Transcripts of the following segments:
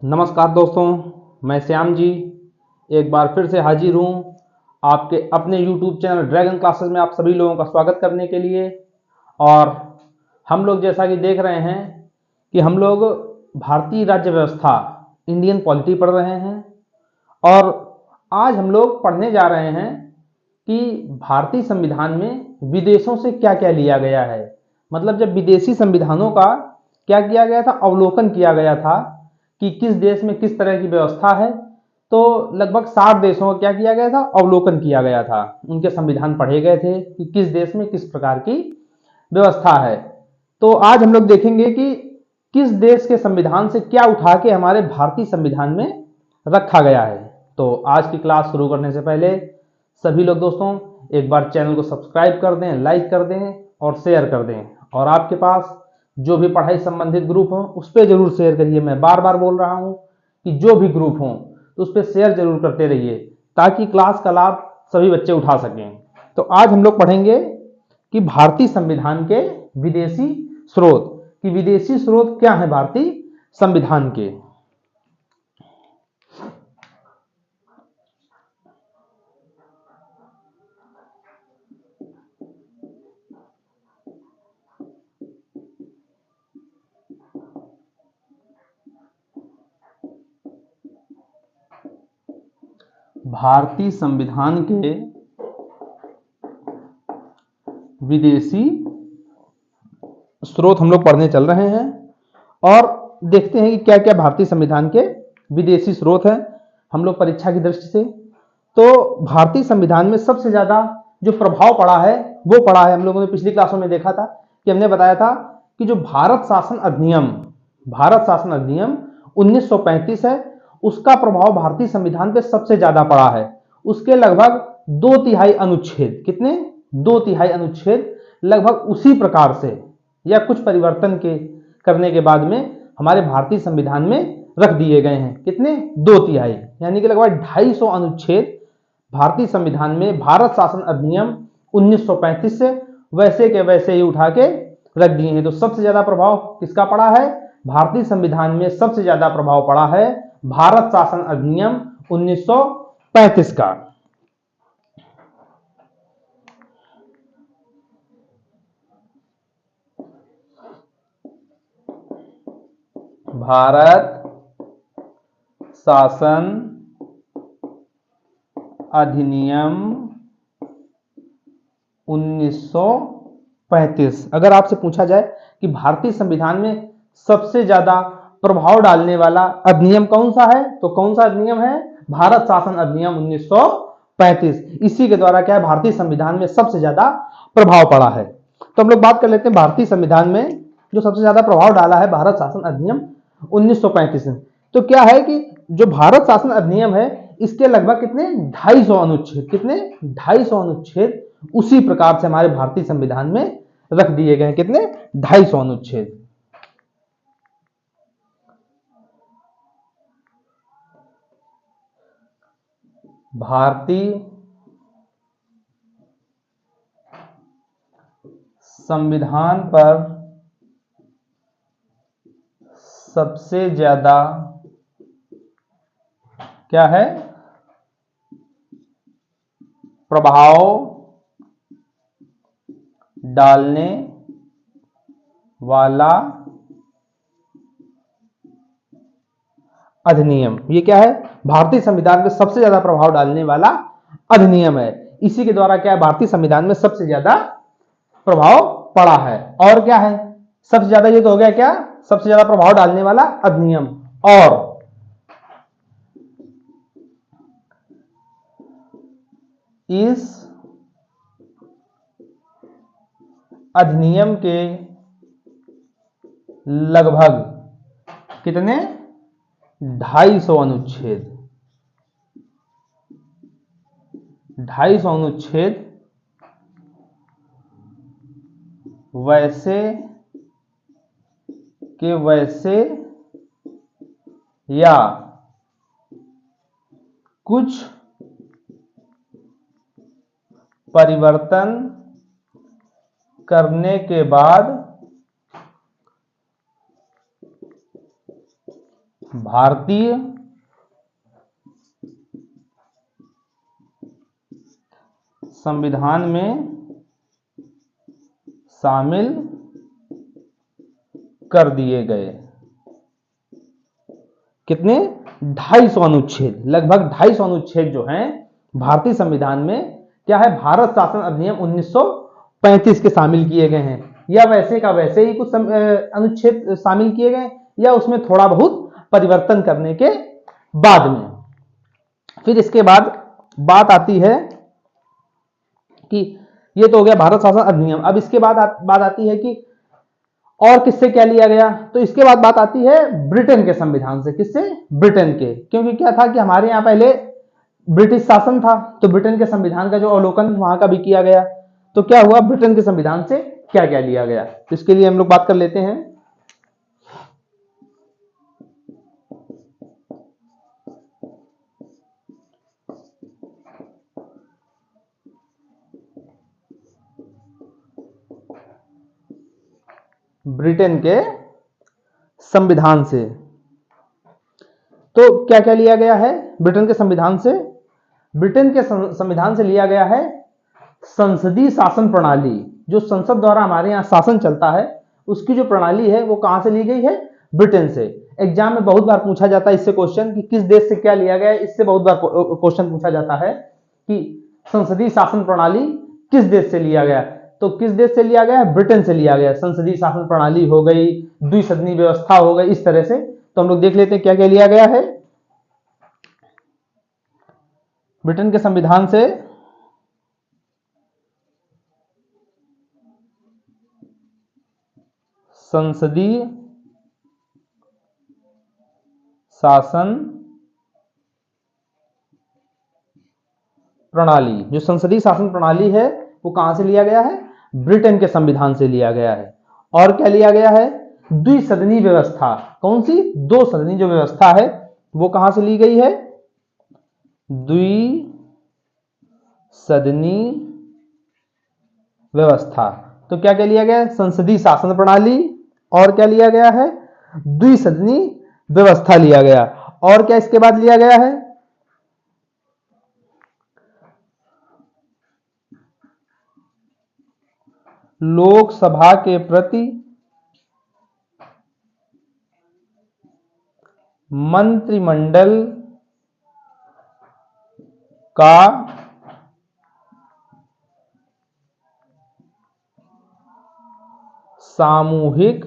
नमस्कार दोस्तों, मैं श्याम जी एक बार फिर से हाजिर हूँ आपके अपने YouTube चैनल ड्रैगन क्लासेस में आप सभी लोगों का स्वागत करने के लिए। और हम लोग जैसा कि देख रहे हैं कि हम लोग भारतीय राज्य व्यवस्था इंडियन पॉलिटी पढ़ रहे हैं और आज हम लोग पढ़ने जा रहे हैं कि भारतीय संविधान में विदेशों से क्या क्या लिया गया है। मतलब जब विदेशी संविधानों का क्या किया गया था, अवलोकन किया गया था कि किस देश में किस तरह की व्यवस्था है। तो लगभग 60 देशों का क्या किया गया था, अवलोकन किया गया था। उनके संविधान पढ़े गए थे कि किस देश में किस प्रकार की व्यवस्था है। तो आज हम लोग देखेंगे कि किस देश के संविधान से क्या उठा के हमारे भारतीय संविधान में रखा गया है। तो आज की क्लास शुरू करने से पहले सभी लोग दोस्तों एक बार चैनल को सब्सक्राइब कर दें, लाइक कर दें और शेयर कर दें। और आपके पास जो भी पढ़ाई संबंधित ग्रुप हो उस पर जरूर शेयर करिए। मैं बार बार बोल रहा हूं कि जो भी ग्रुप हो तो उस पर शेयर जरूर करते रहिए ताकि क्लास का लाभ सभी बच्चे उठा सकें। तो आज हम लोग पढ़ेंगे कि भारतीय संविधान के विदेशी स्रोत, कि विदेशी स्रोत क्या है भारतीय संविधान के। भारतीय संविधान के विदेशी स्रोत हम लोग पढ़ने चल रहे हैं और देखते हैं कि क्या क्या भारतीय संविधान के विदेशी स्रोत हैं हम लोग परीक्षा की दृष्टि से। तो भारतीय संविधान में सबसे ज्यादा जो प्रभाव पड़ा है वो पड़ा है, हम लोगों ने पिछली क्लासों में देखा था कि हमने बताया था कि जो भारत शासन अधिनियम 1935 है, उसका प्रभाव भारतीय संविधान पे सबसे ज्यादा पड़ा है। उसके लगभग 2/3 अनुच्छेद, कितने 2/3 अनुच्छेद लगभग उसी प्रकार से या कुछ परिवर्तन के करने के बाद में हमारे भारतीय संविधान में रख दिए गए हैं। कितने 2/3 यानी कि लगभग 250 अनुच्छेद भारतीय संविधान में भारत शासन अधिनियम 1935 से वैसे के वैसे ही उठा के रख दिए हैं। तो सबसे ज्यादा प्रभाव किसका पड़ा है, भारतीय संविधान में सबसे ज्यादा प्रभाव पड़ा है भारत शासन अधिनियम 1935 का। भारत शासन अधिनियम 1935। अगर आपसे पूछा जाए कि भारतीय संविधान में सबसे ज्यादा प्रभाव डालने वाला अधिनियम कौन सा है, तो कौन सा अधिनियम है, भारत शासन अधिनियम 1935। इसी के द्वारा क्या है, भारतीय संविधान में सबसे ज्यादा प्रभाव पड़ा है। तो हम लोग बात कर लेते हैं भारतीय संविधान में जो सबसे ज्यादा प्रभाव डाला है भारत शासन अधिनियम 1935 में। तो क्या है कि जो भारत शासन अधिनियम है इसके लगभग कितने 250 अनुच्छेद, कितने 250 अनुच्छेद उसी प्रकार से हमारे भारतीय संविधान में रख दिए गए हैं। कितने 250 अनुच्छेद। भारतीय संविधान पर सबसे ज्यादा क्या है, प्रभाव डालने वाला अधिनियम, ये क्या है, भारतीय संविधान में सबसे ज्यादा प्रभाव डालने वाला अधिनियम है। इसी के द्वारा क्या है, भारतीय संविधान में सबसे ज्यादा प्रभाव पड़ा है। और क्या है, सबसे ज्यादा ये तो हो गया क्या, सबसे ज्यादा प्रभाव डालने वाला अधिनियम। और इस अधिनियम के लगभग कितने 250 अनुच्छेद, 250 अनुच्छेद वैसे के वैसे या कुछ परिवर्तन करने के बाद भारतीय संविधान में शामिल कर दिए गए। कितने? 250 अनुच्छेद, लगभग 250 अनुच्छेद जो हैं भारतीय संविधान में क्या है, भारत शासन अधिनियम 1935 के शामिल किए गए हैं। या वैसे का वैसे ही कुछ अनुच्छेद शामिल किए गए या उसमें थोड़ा बहुत परिवर्तन करने के बाद में। फिर इसके बाद बात आती है कि ये तो हो गया भारत शासन अधिनियम। अब इसके बाद बात आती है कि और किससे क्या लिया गया, तो इसके बाद बात आती है ब्रिटेन के संविधान से। किससे? ब्रिटेन के। क्योंकि क्या था कि हमारे यहाँ पहले ब्रिटिश शासन था, तो ब्रिटेन के संविधान का जो अवलोकन वहां का भी किया गया। तो क्या हुआ, ब्रिटेन के संविधान से क्या क्या लिया गया, तो इसके लिए हम लोग बात कर लेते हैं। ब्रिटेन के संविधान से तो क्या क्या लिया गया है ब्रिटेन के संविधान से? ब्रिटेन के संविधान से लिया गया है संसदीय शासन प्रणाली। जो संसद द्वारा हमारे यहाँ शासन चलता है, उसकी जो प्रणाली है वो कहां से ली गई है? ब्रिटेन से। एग्जाम में बहुत बार पूछा जाता है इससे क्वेश्चन कि किस देश से क्या लिया गया है। इससे बहुत बार क्वेश्चन पूछा जाता है कि संसदीय शासन प्रणाली किस देश से लिया गया, तो किस देश से लिया गया है? ब्रिटेन से लिया गया। संसदीय शासन प्रणाली हो गई, द्विसदनी व्यवस्था हो गई, इस तरह से। तो हम लोग देख लेते हैं क्या क्या लिया गया है ब्रिटेन के संविधान से। संसदीय शासन प्रणाली, जो संसदीय शासन प्रणाली है वो कहां से लिया गया है? ब्रिटेन के संविधान से लिया गया है। और क्या लिया गया है? द्विसदनी व्यवस्था। कौन सी? 2 सदनी जो व्यवस्था है वो कहां से ली गई है? द्विसदनी व्यवस्था। तो क्या क्या लिया गया है? संसदीय शासन प्रणाली, और क्या लिया गया है? द्विसदनी व्यवस्था लिया गया। और क्या इसके बाद लिया गया है? लोकसभा के प्रति मंत्रिमंडल का सामूहिक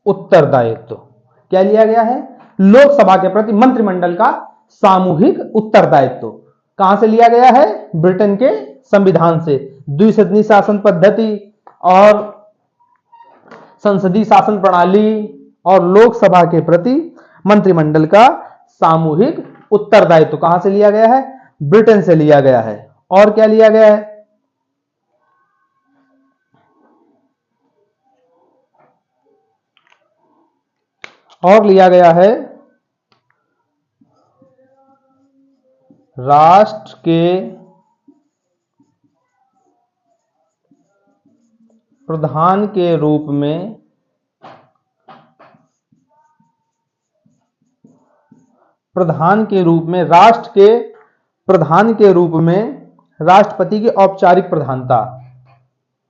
उत्तरदायित्व। क्या लिया गया है? लोकसभा के प्रति मंत्रिमंडल का सामूहिक उत्तरदायित्व। कहां से लिया गया है? ब्रिटेन के संविधान से। द्विसदनी शासन पद्धति और संसदीय शासन प्रणाली और लोकसभा के प्रति मंत्रिमंडल का सामूहिक उत्तरदायित्व कहां से लिया गया है? ब्रिटेन से लिया गया है। और क्या लिया गया है? और लिया गया है राष्ट्र के प्रधान के रूप में राष्ट्र के प्रधान के रूप में राष्ट्रपति की औपचारिक प्रधानता।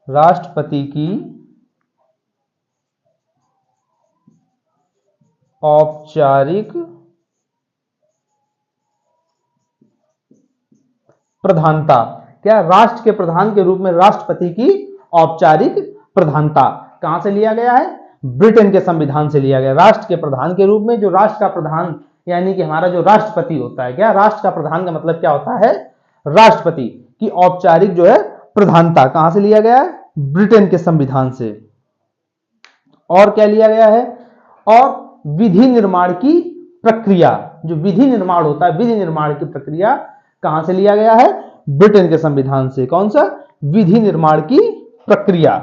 राष्ट्रपति की औपचारिक प्रधानता। क्या? राष्ट्र के प्रधान के रूप में राष्ट्रपति की औपचारिक प्रधानता कहां से लिया गया है? ब्रिटेन के संविधान से लिया गया। राष्ट्र के प्रधान के रूप में जो राष्ट्र का प्रधान यानी कि हमारा जो राष्ट्रपति होता है, क्या राष्ट्र का प्रधान का मतलब क्या होता है? राष्ट्रपति की औपचारिक जो है प्रधानता कहां से लिया गया है? ब्रिटेन के संविधान से। और क्या लिया गया है? और विधि निर्माण की प्रक्रिया, जो विधि निर्माण होता है, विधि निर्माण की प्रक्रिया कहां से लिया गया है? ब्रिटेन के संविधान से। कौन सा? विधि निर्माण की प्रक्रिया।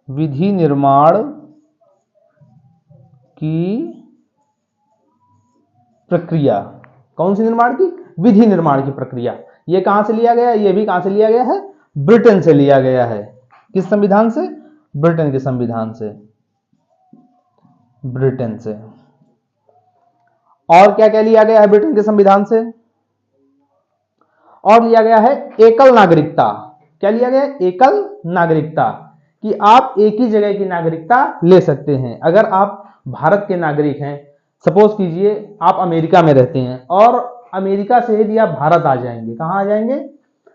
विधि निर्माण की प्रक्रिया। कौन सी निर्माण की? विधि निर्माण की प्रक्रिया। ये कहां से लिया गया है? ये भी कहां से लिया गया है? ब्रिटेन से लिया गया है। किस संविधान से? ब्रिटेन के संविधान से, ब्रिटेन से। और क्या क्या लिया गया है ब्रिटेन के संविधान से? और लिया गया है एकल नागरिकता। क्या लिया गया है? एकल नागरिकता, कि आप एक ही जगह की नागरिकता ले सकते हैं। अगर आप भारत के नागरिक हैं, सपोज कीजिए आप अमेरिका में रहते हैं और अमेरिका से यदि आप भारत आ जाएंगे, कहां आ जाएंगे?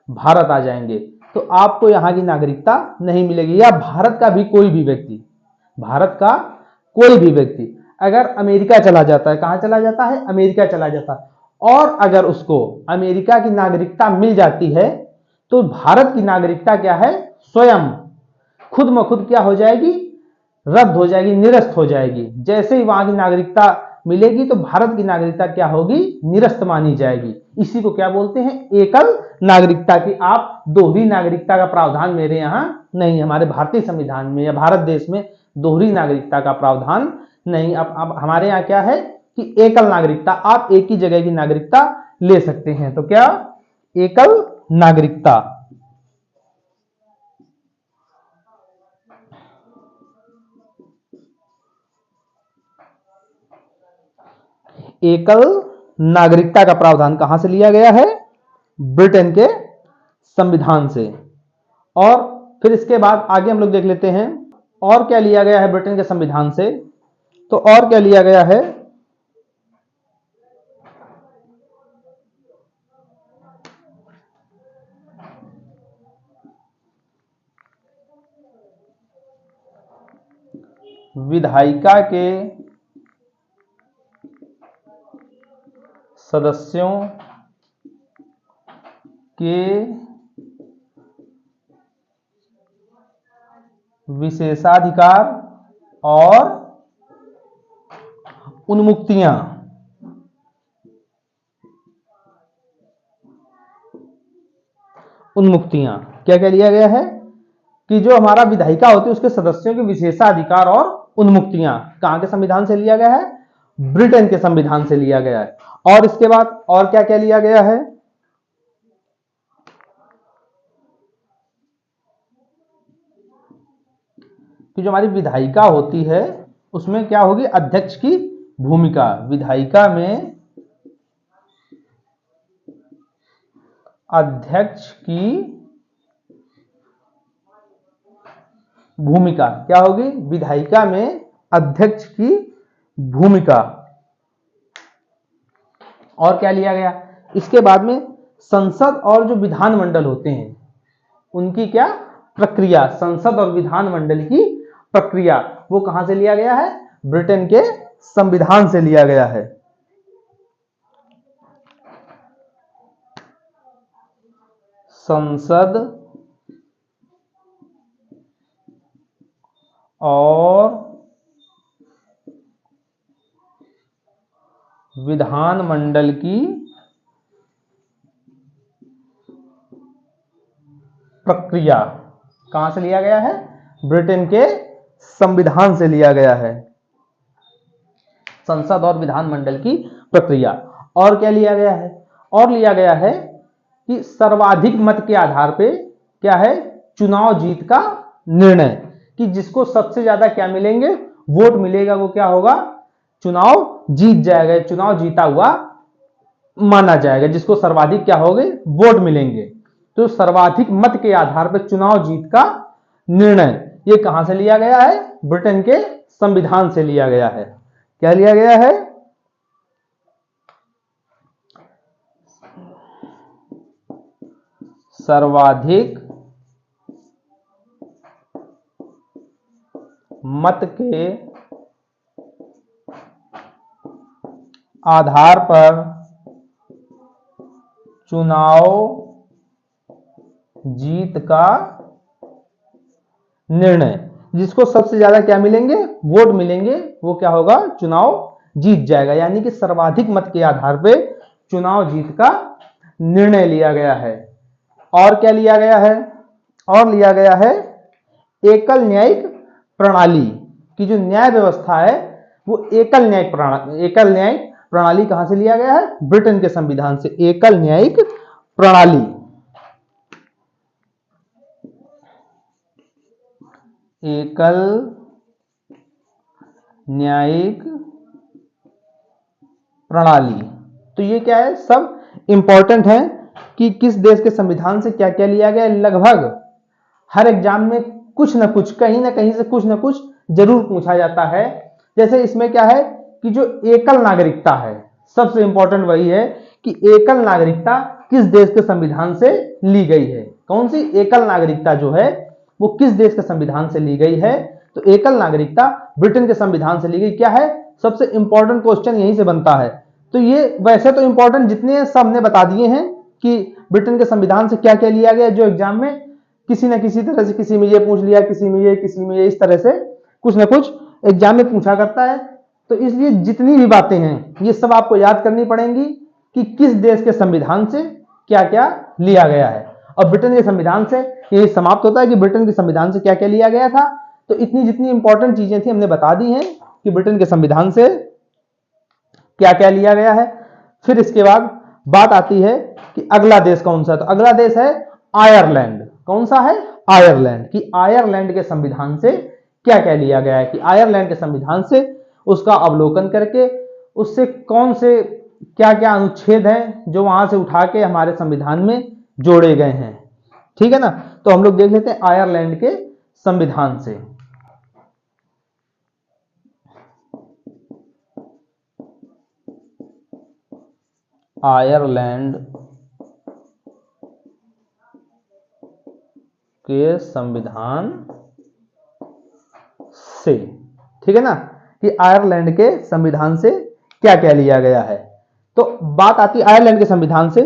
भारत आ जाएंगे, तो आपको यहां की नागरिकता नहीं मिलेगी। या भारत का भी कोई भी व्यक्ति, भारत का कोई भी व्यक्ति अगर अमेरिका चला जाता है, कहां चला जाता है? अमेरिका चला जाता है, और अगर उसको अमेरिका की नागरिकता मिल जाती है, तो भारत की नागरिकता क्या है? स्वयं खुद म खुद क्या हो जाएगी? रद्द हो जाएगी, निरस्त हो जाएगी। जैसे ही वहां की नागरिकता मिलेगी तो भारत की नागरिकता क्या होगी? निरस्त मानी जाएगी। इसी को क्या बोलते हैं? एकल नागरिकता। की आप दोहरी नागरिकता का प्रावधान मेरे यहां नहीं, हमारे भारतीय संविधान में या भारत देश में दोहरी नागरिकता का प्रावधान नहीं। अब हमारे यहाँ क्या है कि एकल नागरिकता, आप एक ही जगह की नागरिकता ले सकते हैं। तो क्या? एकल नागरिकता। एकल नागरिकता का प्रावधान कहां से लिया गया है? ब्रिटेन के संविधान से। और फिर इसके बाद आगे हम लोग देख लेते हैं और क्या लिया गया है ब्रिटेन के संविधान से। तो और क्या लिया गया है? विधायिका के सदस्यों के विशेषाधिकार और उन्मुक्तियां, क्या क्या लिया गया है? कि जो हमारा विधायिका होती है उसके सदस्यों के विशेषाधिकार और उन्मुक्तियां कहां के संविधान से लिया गया है? ब्रिटेन के संविधान से लिया गया है। और इसके बाद और क्या क्या लिया गया है? कि जो हमारी विधायिका होती है उसमें क्या होगी? अध्यक्ष की भूमिका। विधायिका में अध्यक्ष की भूमिका क्या होगी? विधायिका में अध्यक्ष की भूमिका। और क्या लिया गया? इसके बाद में संसद और जो विधानमंडल होते हैं उनकी क्या प्रक्रिया, संसद और विधानमंडल की प्रक्रिया, वो कहां से लिया गया है? ब्रिटेन के संविधान से लिया गया है। संसद और विधानमंडल की प्रक्रिया कहां से लिया गया है? ब्रिटेन के संविधान से लिया गया है। संसद और विधानमंडल की प्रक्रिया। और क्या लिया गया है? और लिया गया है कि सर्वाधिक मत के आधार पे क्या है? चुनाव जीत का निर्णय, कि जिसको सबसे ज्यादा क्या मिलेंगे? वोट मिलेगा, वो क्या होगा? चुनाव जीत जाएगा, चुनाव जीता हुआ माना जाएगा। जिसको सर्वाधिक क्या होंगे? वोट मिलेंगे। तो सर्वाधिक मत के आधार पर चुनाव जीत का निर्णय ये कहां से लिया गया है? ब्रिटेन के संविधान से लिया गया है। क्या लिया गया है? सर्वाधिक मत के आधार पर चुनाव जीत का निर्णय, जिसको सबसे ज्यादा क्या मिलेंगे? वोट मिलेंगे, वो क्या होगा? चुनाव जीत जाएगा। यानी कि सर्वाधिक मत के आधार पर चुनाव जीत का निर्णय लिया गया है। और क्या लिया गया है? और लिया गया है एकल न्यायिक प्रणाली, की जो न्याय व्यवस्था है वो एकल न्यायिक प्रणाली कहां से लिया गया है? ब्रिटेन के संविधान से। एकल न्यायिक प्रणाली, एकल न्यायिक प्रणाली। तो ये क्या है, सब इंपॉर्टेंट है कि किस देश के संविधान से क्या क्या लिया गया। लगभग हर एग्जाम में कुछ ना कुछ, कहीं ना कहीं से कुछ ना कुछ जरूर पूछा जाता है। जैसे इसमें क्या है कि जो एकल नागरिकता है, सबसे इंपॉर्टेंट वही है कि एकल नागरिकता किस देश के संविधान से ली गई है। कौन सी एकल नागरिकता जो है वो किस देश के संविधान से ली गई है। तो एकल नागरिकता ब्रिटेन के संविधान से ली गई। क्या है, सबसे इंपॉर्टेंट क्वेश्चन यहीं से बनता है। तो ये वैसे तो इंपॉर्टेंट जितने सब ने बता दिए हैं कि ब्रिटेन के संविधान से क्या क्या लिया गया, जो एग्जाम में किसी न किसी तरह से, किसी में ये पूछ लिया, किसी में ये, किसी में ये, इस तरह से कुछ ना कुछ एग्जाम में पूछा करता है। तो इसलिए जितनी भी बातें हैं ये सब आपको याद करनी पड़ेंगी कि किस देश के संविधान से क्या क्या लिया गया है। और ब्रिटेन के संविधान से यही समाप्त होता है कि ब्रिटेन के संविधान से क्या क्या लिया गया था। तो इतनी जितनी इंपॉर्टेंट चीजें थी हमने बता दी हैं कि ब्रिटेन के संविधान से क्या क्या लिया गया है। फिर इसके बाद बात आती है कि अगला देश कौन सा है। तो अगला देश है आयरलैंड। कौन सा है, आयरलैंड। कि आयरलैंड के संविधान से क्या क्या लिया गया है, कि आयरलैंड के संविधान से उसका अवलोकन करके उससे कौन से क्या क्या अनुच्छेद हैं जो वहां से उठा के हमारे संविधान में जोड़े गए हैं। ठीक है ना। तो हम लोग देख लेते हैं आयरलैंड के संविधान से। आयरलैंड के संविधान से, ठीक है ना, कि आयरलैंड के संविधान से क्या क्या लिया गया है। तो बात आती है आयरलैंड के संविधान से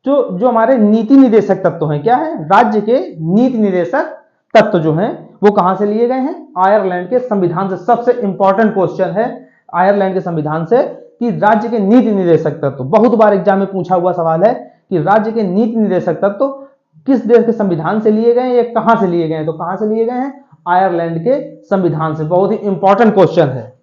जो हमारे नीति निदेशक तत्व हैं, क्या है, राज्य के नीति निदेशक तत्व जो हैं वो कहां से लिए गए हैं, आयरलैंड के संविधान से। सबसे इंपॉर्टेंट क्वेश्चन है आयरलैंड के संविधान से कि राज्य के नीति निदेशक तत्व, बहुत बार एग्जाम में पूछा हुआ सवाल है कि राज्य के नीति निदेशक तत्व किस देश के संविधान से लिए गए, ये कहां से लिए गए। तो कहां से लिए गए हैं, आयरलैंड के संविधान से। बहुत ही इंपॉर्टेंट क्वेश्चन है।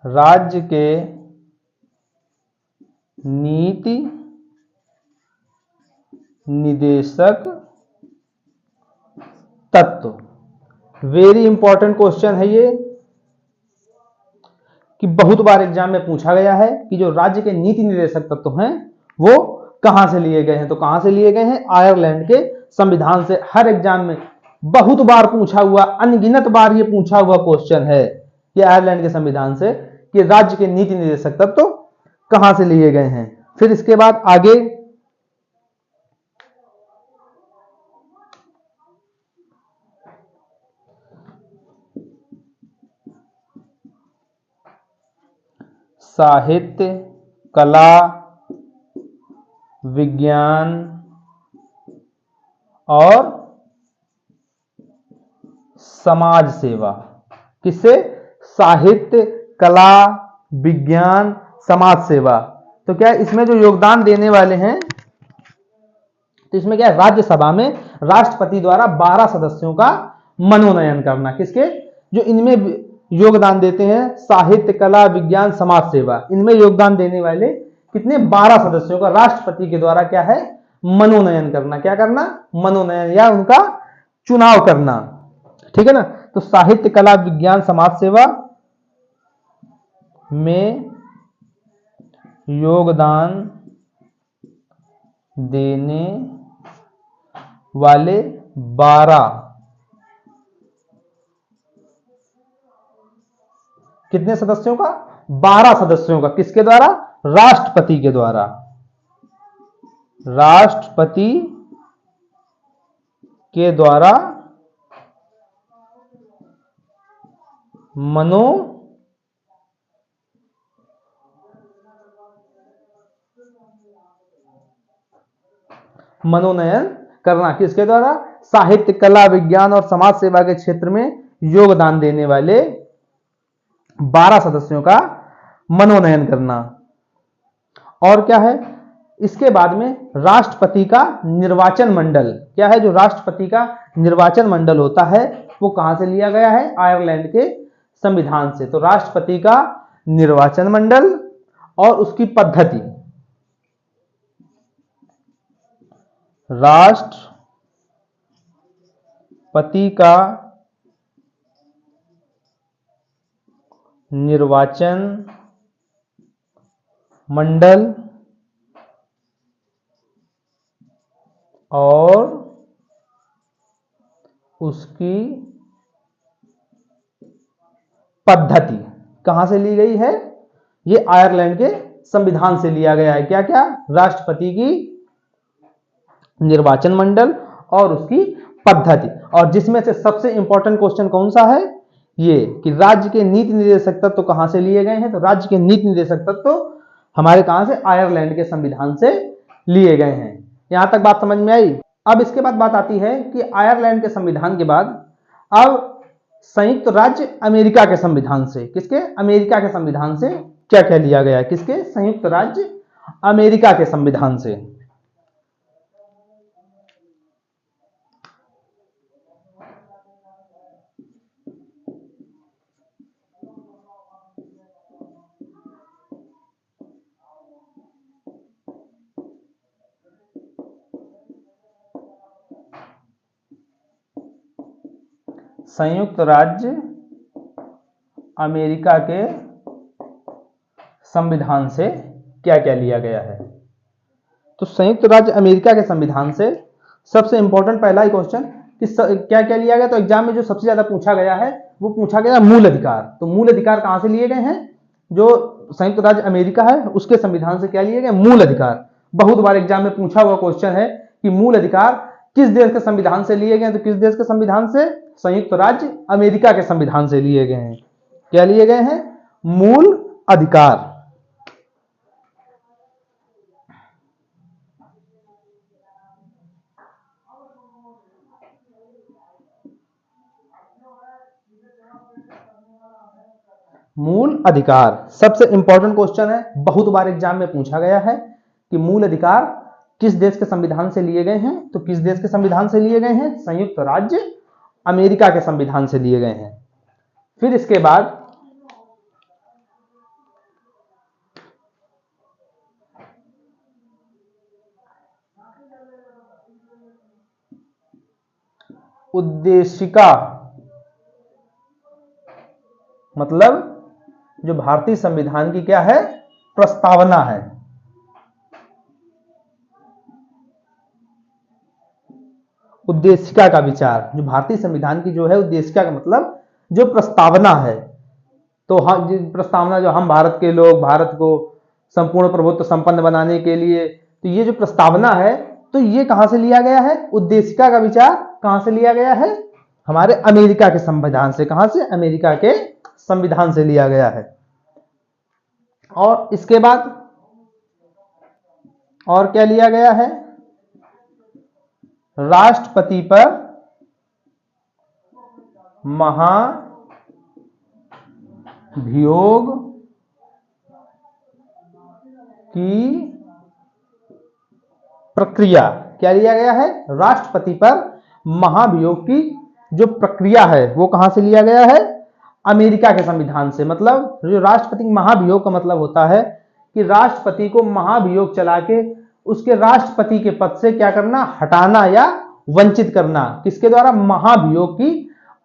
राज्य के नीति निदेशक तत्व, वेरी इंपॉर्टेंट क्वेश्चन है ये, कि बहुत बार एग्जाम में पूछा गया है कि जो राज्य के नीति निदेशक तत्व हैं वो कहां से लिए गए हैं। तो कहां से लिए गए हैं, आयरलैंड के संविधान से। हर एग्जाम में बहुत बार पूछा हुआ, अनगिनत बार ये पूछा हुआ क्वेश्चन है कि आयरलैंड के संविधान से कि राज्य के नीति निदेशक तत्व कहां से लिए गए हैं। फिर इसके बाद आगे साहित्य, कला, विज्ञान और समाज सेवा। किससे, साहित्य, कला, विज्ञान, समाज सेवा। तो क्या इसमें जो योगदान देने वाले हैं, तो इसमें क्या है, राज्यसभा में राष्ट्रपति द्वारा 12 सदस्यों का मनोनयन करना। किसके, जो इनमें योगदान देते हैं, साहित्य, कला, विज्ञान, समाज सेवा, इनमें योगदान देने वाले कितने, 12 सदस्यों का राष्ट्रपति के द्वारा क्या है, मनोनयन करना। क्या करना, मनोनयन या उनका चुनाव करना। ठीक है ना। तो साहित्य, कला, विज्ञान, समाज सेवा में योगदान देने वाले 12, कितने सदस्यों का, 12 सदस्यों का। किसके द्वारा, राष्ट्रपति के द्वारा। राष्ट्रपति के द्वारा मनोनयन करना। किसके द्वारा, साहित्य, कला, विज्ञान और समाज सेवा के क्षेत्र में योगदान देने वाले 12 सदस्यों का मनोनयन करना। और क्या है, इसके बाद में राष्ट्रपति का निर्वाचन मंडल, क्या है जो राष्ट्रपति का निर्वाचन मंडल होता है वो कहां से लिया गया है, आयरलैंड के संविधान से। तो राष्ट्रपति का निर्वाचन मंडल और उसकी पद्धति, राष्ट्रपति का निर्वाचन मंडल और उसकी पद्धति कहां से ली गई है, ये आयरलैंड के संविधान से लिया गया है। क्या क्या, राष्ट्रपति की निर्वाचन मंडल और उसकी पद्धति। और जिसमें से सबसे इंपॉर्टेंट क्वेश्चन कौन सा है, ये कि राज्य के नीति निर्देशक तत्व तो कहां से लिए गए हैं, तो राज्य के नीति निर्देशक तत्व तो हमारे कहां से, आयरलैंड के संविधान से लिए गए हैं। यहां तक बात समझ में आई। अब इसके बाद बात आती है कि आयरलैंड के संविधान के बाद अब संयुक्त राज्य अमेरिका के संविधान से, किसके, अमेरिका के संविधान से क्या क्या लिया गया है, किसके, संयुक्त राज्य अमेरिका के संविधान से। संयुक्त राज्य अमेरिका के संविधान से क्या क्या लिया गया है। तो संयुक्त राज्य अमेरिका के संविधान से सबसे इंपॉर्टेंट पहला ही क्वेश्चन कि क्या क्या लिया गया, तो एग्जाम में जो सबसे ज्यादा पूछा गया है वो पूछा गया मूल अधिकार। तो मूल अधिकार कहां से लिए गए हैं, जो संयुक्त राज्य अमेरिका है उसके संविधान से क्या लिए गए, मूल अधिकार। बहुत बार एग्जाम में पूछा हुआ क्वेश्चन है कि मूल अधिकार किस देश के संविधान से लिए गए, तो किस देश के संविधान से, संयुक्त राज्य अमेरिका के संविधान से लिए गए हैं। क्या लिए गए हैं, मूल अधिकार। मूल अधिकार सबसे इंपॉर्टेंट क्वेश्चन है, बहुत बार एग्जाम में पूछा गया है कि मूल अधिकार किस देश के संविधान से लिए गए हैं, तो किस देश के संविधान से लिए गए हैं, संयुक्त राज्य अमेरिका के संविधान से लिए गए हैं। फिर इसके बाद उद्देशिका, मतलब जो भारतीय संविधान की क्या है, प्रस्तावना है। उद्देशिका का विचार, जो भारतीय संविधान की जो है उद्देशिका का मतलब जो प्रस्तावना है। तो हम प्रस्तावना, जो हम भारत के लोग, भारत को संपूर्ण प्रभुत्व संपन्न बनाने के लिए, तो ये जो प्रस्तावना है तो ये कहां से लिया गया है, उद्देशिका का विचार कहां से लिया गया है, हमारे अमेरिका के संविधान से। कहां से, अमेरिका के संविधान से लिया गया है। और इसके बाद और क्या लिया गया है, राष्ट्रपति पर महाभियोग की प्रक्रिया। क्या लिया गया है, राष्ट्रपति पर महाभियोग की जो प्रक्रिया है वो कहां से लिया गया है, अमेरिका के संविधान से। मतलब जो राष्ट्रपति महाभियोग का मतलब होता है कि राष्ट्रपति को महाभियोग चला के उसके राष्ट्रपति के पद से क्या करना, हटाना या वंचित करना। किसके द्वारा, महाभियोग की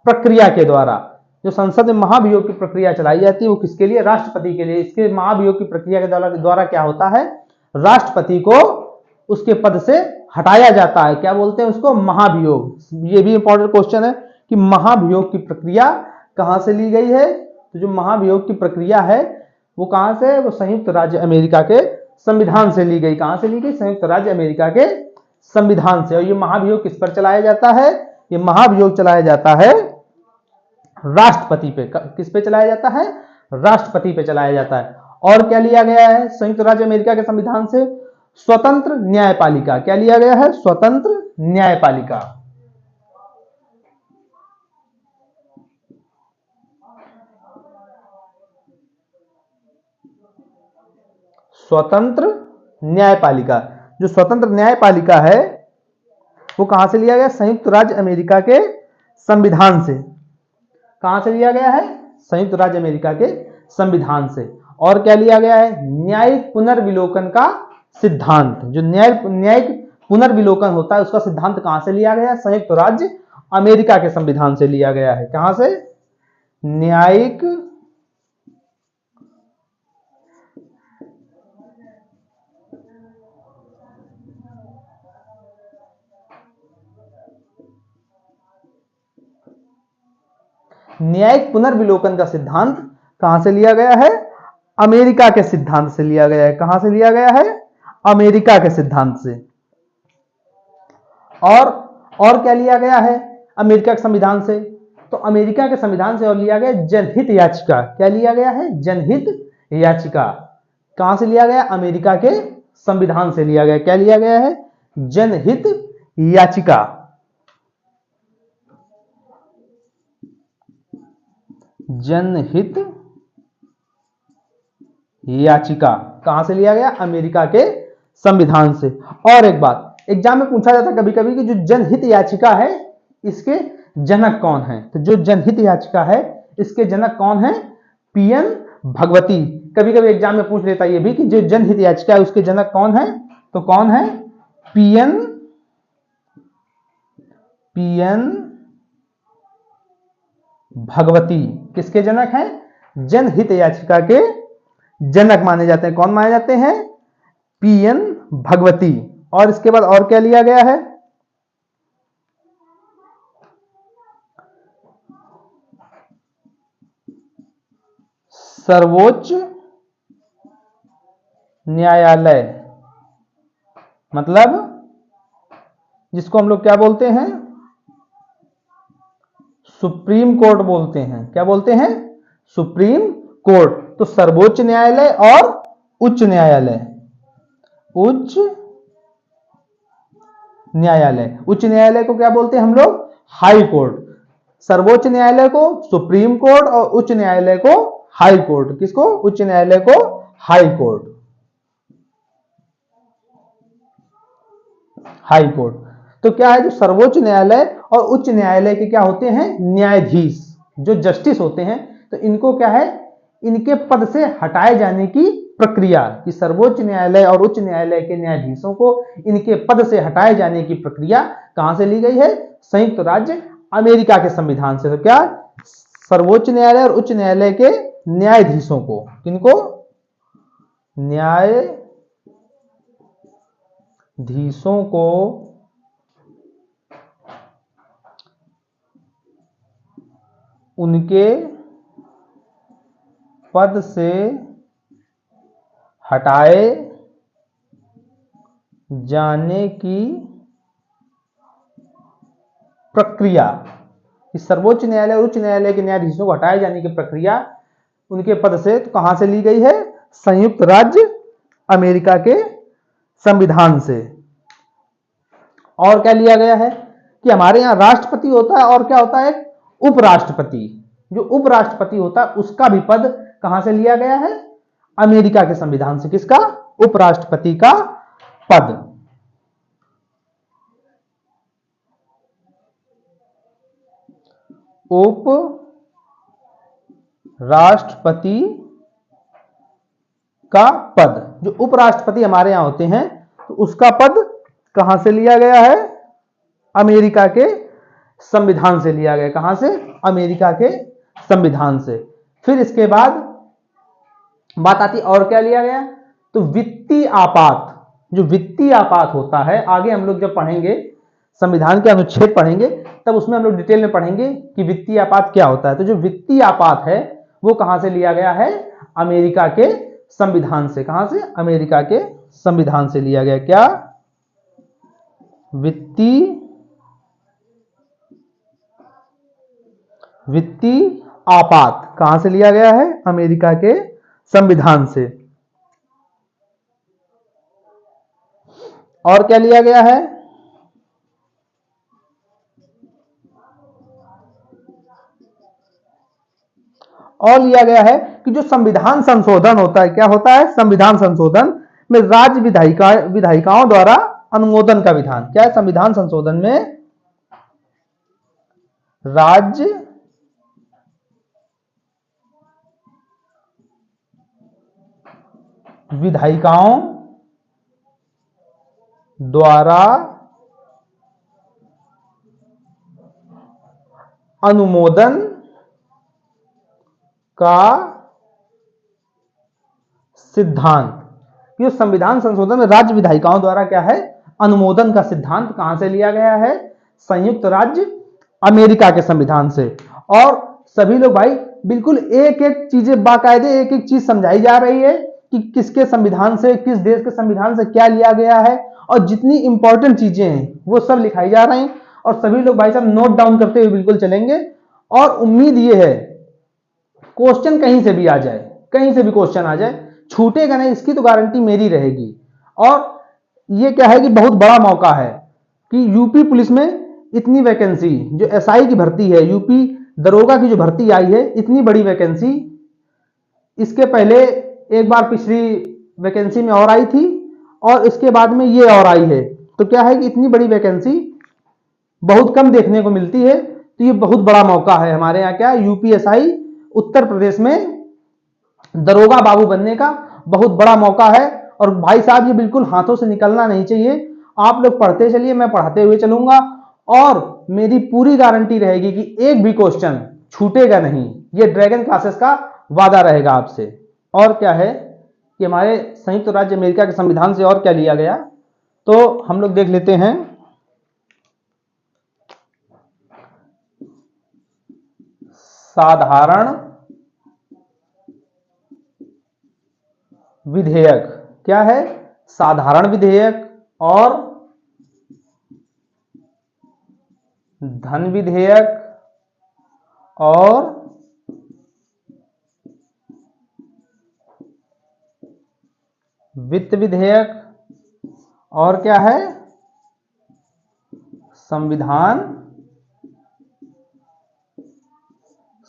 प्रक्रिया के द्वारा। जो संसद में महाभियोग की प्रक्रिया चलाई जाती है वो किसके लिए, राष्ट्रपति के लिए। इसके महाभियोग की प्रक्रिया के द्वारा क्या होता है, राष्ट्रपति को उसके पद से हटाया जाता है। क्या बोलते हैं उसको, महाभियोग। ये भी इंपॉर्टेंट क्वेश्चन है कि महाभियोग की प्रक्रिया कहां से ली गई है। तो जो महाभियोग की प्रक्रिया है वो कहां से, वो संयुक्त राज्य अमेरिका के संविधान से ली गई। कहां से ली गई, संयुक्त राज्य अमेरिका के संविधान से। और ये महाभियोग किस पर चलाया जाता है, ये महाभियोग चलाया जाता है राष्ट्रपति पे। किस पे चलाया जाता है, राष्ट्रपति पे चलाया जाता है। और क्या लिया गया है संयुक्त राज्य अमेरिका के संविधान से, स्वतंत्र न्यायपालिका। क्या लिया गया है, स्वतंत्र न्यायपालिका। स्वतंत्र न्यायपालिका, जो स्वतंत्र न्यायपालिका है वो कहां से लिया गया? संयुक्त राज्य अमेरिका के संविधान से। कहां से लिया गया है? संयुक्त राज्य अमेरिका के संविधान से। और क्या लिया गया है? न्यायिक पुनर्विलोकन का सिद्धांत। जो न्यायिक पुनर्विलोकन होता है उसका सिद्धांत कहां से लिया गया? संयुक्त राज्य अमेरिका के संविधान से लिया गया है। कहां से? न्यायिक न्यायिक पुनर्विलोकन का सिद्धांत कहां से लिया गया है? अमेरिका के सिद्धांत से लिया गया है। कहां से लिया गया है? अमेरिका के सिद्धांत से। और क्या लिया गया है अमेरिका के संविधान से? तो अमेरिका के संविधान से और लिया गया जनहित याचिका। क्या लिया गया है? जनहित याचिका। कहां से लिया गया? अमेरिका के संविधान से लिया गया। क्या लिया गया है? जनहित याचिका। जनहित याचिका कहां से लिया गया? अमेरिका के संविधान से। और एक बात, एग्जाम में पूछा जाता है कभी कभी कि जो जनहित याचिका है इसके जनक कौन है? तो जो जनहित याचिका है इसके जनक कौन है? पीएन भगवती। कभी कभी एग्जाम में पूछ लेता है ये भी कि जो जनहित याचिका है उसके जनक कौन है? तो कौन है? पीएन भगवती। किसके जनक हैं? जनहित याचिका के जनक माने जाते हैं। कौन माने जाते हैं? पीएन भगवती। और इसके बाद और क्या लिया गया है? सर्वोच्च न्यायालय, मतलब जिसको हम लोग क्या बोलते हैं? सुप्रीम कोर्ट बोलते हैं। क्या बोलते हैं? Supreme court. तो सर्वोच्च न्यायालय और उच्च न्यायालय। उच्च न्यायालय, उच्च न्यायालय को क्या बोलते हैं हम लोग? High court. सर्वोच्च न्यायालय को सुप्रीम कोर्ट और उच्च न्यायालय को हाई कोर्ट। किसको? उच्च न्यायालय को हाई कोर्ट। High court. तो क्या है? जो सर्वोच्च न्यायालय और उच्च न्यायालय के क्या होते हैं? न्यायाधीश, जो जस्टिस होते हैं। तो इनको क्या है? इनके पद से हटाए जाने की प्रक्रिया, कि सर्वोच्च न्यायालय और उच्च न्यायालय के न्यायाधीशों को इनके पद से हटाए जाने की प्रक्रिया कहां से ली गई है? संयुक्त राज्य अमेरिका के संविधान से। तो क्या? सर्वोच्च न्यायालय और उच्च न्यायालय के न्यायाधीशों को, किनको? न्यायाधीशों को उनके पद से हटाए जाने की प्रक्रिया, इस सर्वोच्च न्यायालय और उच्च न्यायालय के न्यायाधीशों को हटाए जाने की प्रक्रिया उनके पद से तो कहां से ली गई है? संयुक्त राज्य अमेरिका के संविधान से। और क्या लिया गया है? कि हमारे यहां राष्ट्रपति होता है और क्या होता है? उपराष्ट्रपति। जो उपराष्ट्रपति होता है उसका भी पद कहां से लिया गया है? अमेरिका के संविधान से। किसका? उपराष्ट्रपति का पद। उप राष्ट्रपति का पद, जो उपराष्ट्रपति हमारे यहां होते हैं तो उसका पद कहां से लिया गया है? अमेरिका के संविधान से लिया गया। कहां से? अमेरिका के संविधान से। फिर इसके बाद बात आती और क्या लिया गया? तो वित्तीय आपात। जो वित्तीय आपात होता है, आगे हम लोग जब पढ़ेंगे संविधान के अनुच्छेद पढ़ेंगे तब उसमें हम लोग डिटेल में पढ़ेंगे कि वित्तीय आपात क्या होता है। तो जो वित्तीय आपात है वो कहां से लिया गया है? अमेरिका के संविधान से। कहां से? अमेरिका के संविधान से लिया गया। क्या? वित्तीय आपात कहां से लिया गया है? अमेरिका के संविधान से। और क्या लिया गया है? और लिया गया है कि जो संविधान संशोधन होता है, क्या होता है? संविधान संशोधन में राज्य विधायिकाओं द्वारा अनुमोदन का विधान। क्या है? संविधान संशोधन में राज्य विधायिकाओं द्वारा अनुमोदन का सिद्धांत। ये संविधान संशोधन में राज्य विधायिकाओं द्वारा क्या है? अनुमोदन का सिद्धांत कहां से लिया गया है? संयुक्त राज्य अमेरिका के संविधान से। और सभी लोग भाई बिल्कुल एक एक चीजें बाकायदे एक एक चीज समझाई जा रही है कि किसके संविधान से, किस देश के संविधान से क्या लिया गया है, और जितनी इंपॉर्टेंट चीजें हैं वो सब लिखाई जा रही हैं। और सभी लोग भाई साहब नोट डाउन करते हुए बिल्कुल चलेंगे। और उम्मीद ये है क्वेश्चन कहीं से भी आ जाए, कहीं से भी क्वेश्चन आ जाए, छूटेगा नहीं, इसकी तो गारंटी मेरी रहेगी। और ये क्या है कि बहुत बड़ा मौका है कि यूपी पुलिस में इतनी वैकेंसी, जो एसआई की भर्ती है, यूपी दरोगा की जो भर्ती आई है, इतनी बड़ी वैकेंसी इसके पहले एक बार पिछली वैकेंसी में और आई थी, और इसके बाद में ये और आई है। तो क्या है कि इतनी बड़ी वैकेंसी बहुत कम देखने को मिलती है। तो ये बहुत बड़ा मौका है हमारे यहाँ, क्या यूपीएसआई उत्तर प्रदेश में दरोगा बाबू बनने का बहुत बड़ा मौका है। और भाई साहब ये बिल्कुल हाथों से निकलना नहीं चाहिए। आप लोग पढ़ते चलिए, मैं पढ़ाते हुए चलूंगा, और मेरी पूरी गारंटी रहेगी कि एक भी क्वेश्चन छूटेगा नहीं। ये ड्रैगन क्लासेस का वादा रहेगा आपसे। और क्या है कि हमारे संयुक्त राज्य अमेरिका के संविधान से और क्या लिया गया, तो हम लोग देख लेते हैं। साधारण विधेयक। क्या है? साधारण विधेयक और धन विधेयक और वित्त विधेयक, और क्या है? संविधान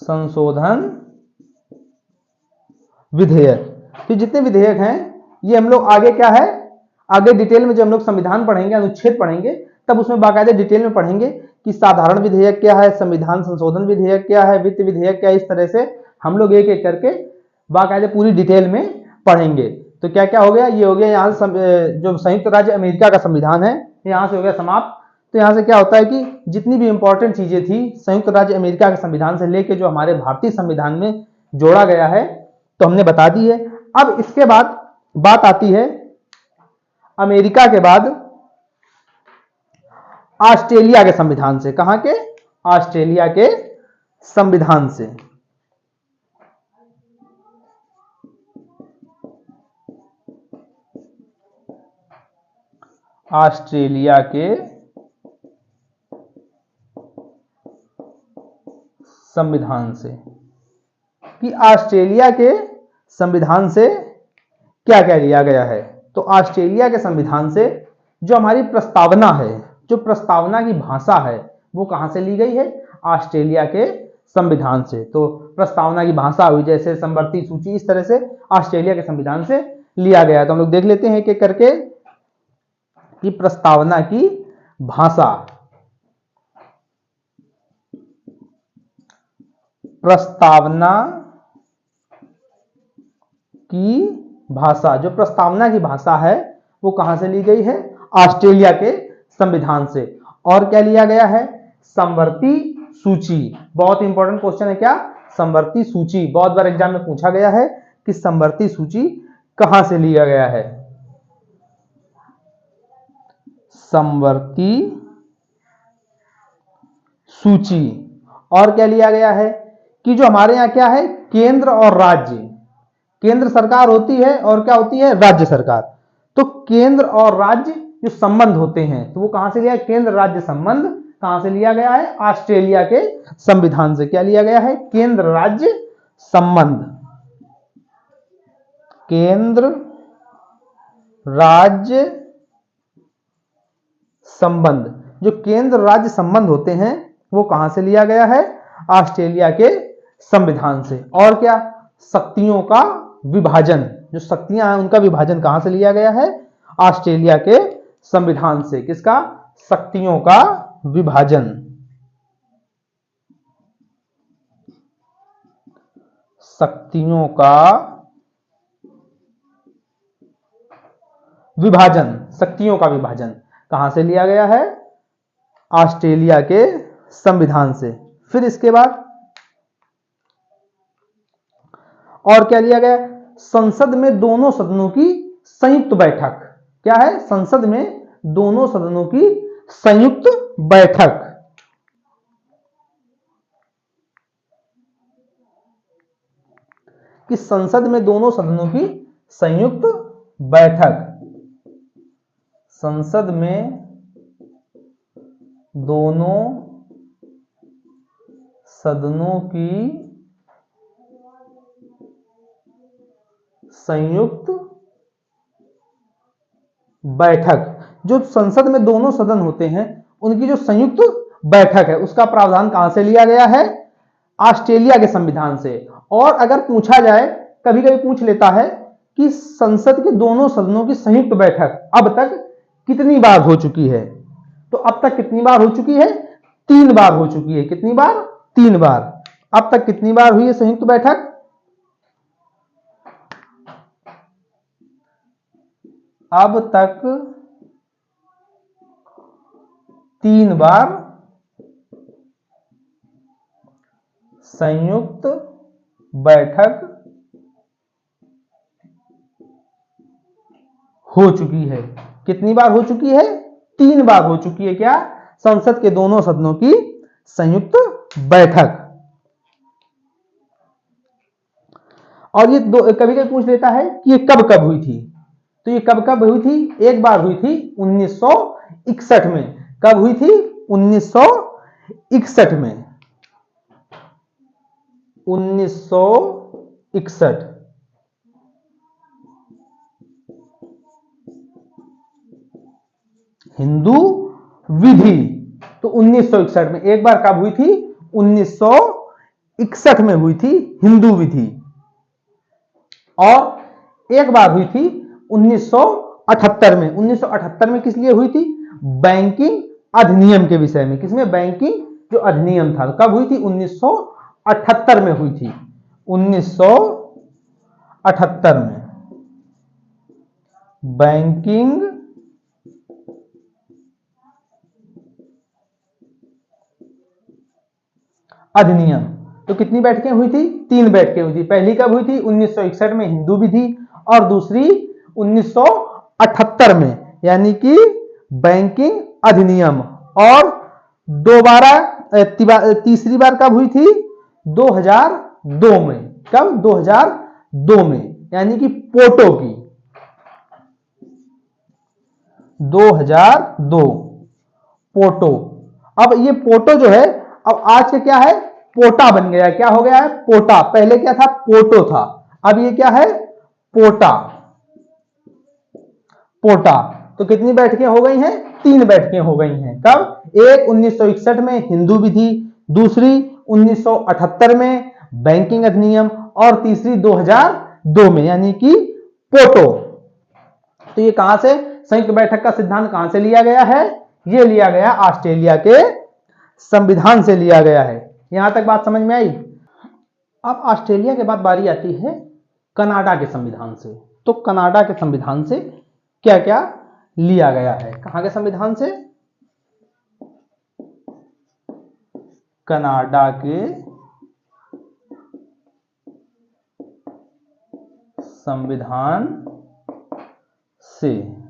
संशोधन विधेयक। तो जितने विधेयक हैं ये हम लोग आगे क्या है, आगे डिटेल में जब हम लोग संविधान पढ़ेंगे, अनुच्छेद पढ़ेंगे, तब उसमें बाकायदे डिटेल में पढ़ेंगे कि साधारण विधेयक क्या है, संविधान संशोधन विधेयक क्या है, वित्त विधेयक क्या है। इस तरह से हम लोग एक एक करके बाकायदे पूरी डिटेल में पढ़ेंगे। तो क्या क्या हो गया? ये हो गया यहाँ से जो संयुक्त राज्य अमेरिका का संविधान है, यहाँ से हो गया समाप्त। तो यहाँ से क्या होता है कि जितनी भी इंपॉर्टेंट चीजें थी संयुक्त राज्य अमेरिका के संविधान से लेके जो हमारे भारतीय संविधान में जोड़ा गया है, तो हमने बता दी है। अब इसके बाद बात आती है अमेरिका के बाद ऑस्ट्रेलिया के संविधान से। कहां के? ऑस्ट्रेलिया के संविधान से। ऑस्ट्रेलिया के संविधान से कि ऑस्ट्रेलिया के संविधान से क्या क्या लिया गया है। तो ऑस्ट्रेलिया के संविधान से जो हमारी प्रस्तावना है, जो प्रस्तावना की भाषा है, वो कहां से ली गई है? ऑस्ट्रेलिया के संविधान से। तो प्रस्तावना की भाषा हुई जैसे समवर्ती सूची, इस तरह से ऑस्ट्रेलिया के संविधान से लिया गया। तो हम लोग देख लेते हैं कि करके कि प्रस्तावना की भाषा, प्रस्तावना की भाषा, जो प्रस्तावना की भाषा है वो कहां से ली गई है? ऑस्ट्रेलिया के संविधान से। और क्या लिया गया है? समवर्ती सूची। बहुत इंपॉर्टेंट क्वेश्चन है क्या? समवर्ती सूची। बहुत बार एग्जाम में पूछा गया है कि समवर्ती सूची कहां से लिया गया है। समवर्ती सूची। और क्या लिया गया है कि जो हमारे यहां क्या है, केंद्र और राज्य, केंद्र सरकार होती है और क्या होती है? राज्य सरकार। तो केंद्र और राज्य जो संबंध होते हैं, तो वो कहां से लिया? केंद्र राज्य संबंध कहां से लिया गया है? ऑस्ट्रेलिया के संविधान से। क्या लिया गया है? केंद्र राज्य संबंध। केंद्र राज्य संबंध, जो केंद्र राज्य संबंध होते हैं वो कहां से लिया गया है? ऑस्ट्रेलिया के संविधान से। और क्या? शक्तियों का विभाजन। जो शक्तियां हैं उनका विभाजन कहां से लिया गया है? ऑस्ट्रेलिया के संविधान से। किसका? शक्तियों का विभाजन। शक्तियों का विभाजन, शक्तियों का विभाजन कहां से लिया गया है? ऑस्ट्रेलिया के संविधान से। फिर इसके बाद और क्या लिया गया? संसद में दोनों सदनों की संयुक्त बैठक। क्या है? संसद में दोनों सदनों की संयुक्त बैठक। कि संसद में दोनों सदनों की संयुक्त बैठक। संसद में दोनों सदनों की संयुक्त बैठक। जो संसद में दोनों सदन होते हैं उनकी जो संयुक्त बैठक है उसका प्रावधान कहां से लिया गया है? ऑस्ट्रेलिया के संविधान से। और अगर पूछा जाए, कभी कभी पूछ लेता है कि संसद के दोनों सदनों की संयुक्त बैठक अब तक कितनी बार हो चुकी है, तो अब तक कितनी बार हो चुकी है? 3 बार हो चुकी है। कितनी बार? 3 बार। अब तक कितनी बार हुई है संयुक्त बैठक? अब तक 3 बार संयुक्त बैठक हो चुकी है। कितनी बार हो चुकी है? 3 बार हो चुकी है। क्या? संसद के दोनों सदनों की संयुक्त बैठक। और ये कभी कभी पूछ लेता है कि ये कब कब हुई थी, तो ये कब कब हुई थी? एक बार हुई थी 1961 में। कब हुई थी? 1961 में। 1961। हिंदू विधि। तो 1961 में। एक बार कब हुई थी? 1961 में हुई थी हिंदू विधि। और एक बार हुई थी 1978 में। 1978 में किस लिए हुई थी? बैंकिंग अधिनियम के विषय में। किसमें? बैंकिंग जो अधिनियम था। कब हुई थी? 1978 में हुई थी। 1978 में बैंकिंग अधिनियम। तो कितनी बैठकें हुई थी? 3 बैठकें हुई थी। पहली कब हुई थी? 1961 में हिंदू विधि, और दूसरी 1978 में, यानी कि बैंकिंग अधिनियम। और दोबारा तीसरी बार कब हुई थी? 2002 में। कब? 2002 में, यानी कि पोटो की। 2002 पोटो। अब ये पोटो जो है, अब आज के क्या है? पोटा बन गया। क्या हो गया है? पोटा। पहले क्या था? पोटो था। अब ये क्या है? पोटा। पोटा। तो कितनी बैठकें हो गई हैं? 3 बैठकें हो गई हैं। कब? एक 1961 में हिंदू विधि, दूसरी 1978 में बैंकिंग अधिनियम, और तीसरी 2002 में, यानी कि पोटो। तो ये कहां से संयुक्त बैठक का सिद्धांत कहां से लिया गया है? ये लिया गया ऑस्ट्रेलिया के संविधान से लिया गया है। यहां तक बात समझ में आई? अब ऑस्ट्रेलिया के बाद बारी आती है कनाडा के संविधान से। तो कनाडा के संविधान से क्या क्या लिया गया है? कहां के संविधान से? कनाडा के संविधान से।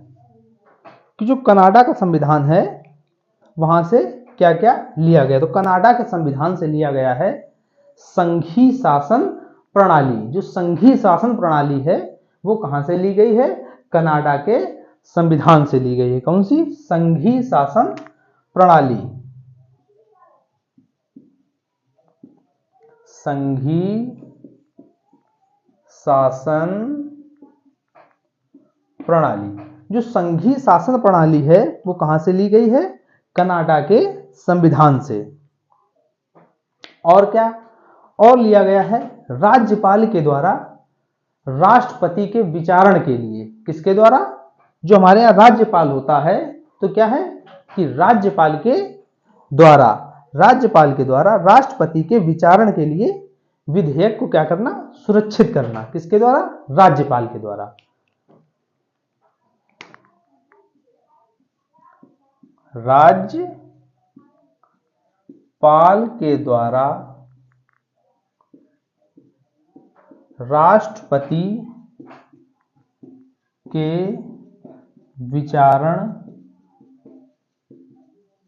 कि जो कनाडा का संविधान है वहां से क्या क्या लिया गया? तो कनाडा के संविधान से लिया गया है संघीय शासन प्रणाली। जो संघीय शासन प्रणाली है वो कहां से ली गई है? कनाडा के संविधान से ली गई है। कौन सी? संघीय शासन प्रणाली। संघीय शासन प्रणाली। जो संघीय शासन प्रणाली है वो कहां से ली गई है? कनाडा के संविधान से। और क्या और लिया गया है? राज्यपाल के द्वारा राष्ट्रपति के विचारण के लिए। किसके द्वारा? जो हमारे यहाँ राज्यपाल होता है, तो क्या है कि राज्यपाल के द्वारा राष्ट्रपति के विचारण के लिए विधेयक को क्या करना? सुरक्षित करना। किसके द्वारा? राज्यपाल के द्वारा। राज्यपाल के द्वारा राष्ट्रपति के विचारण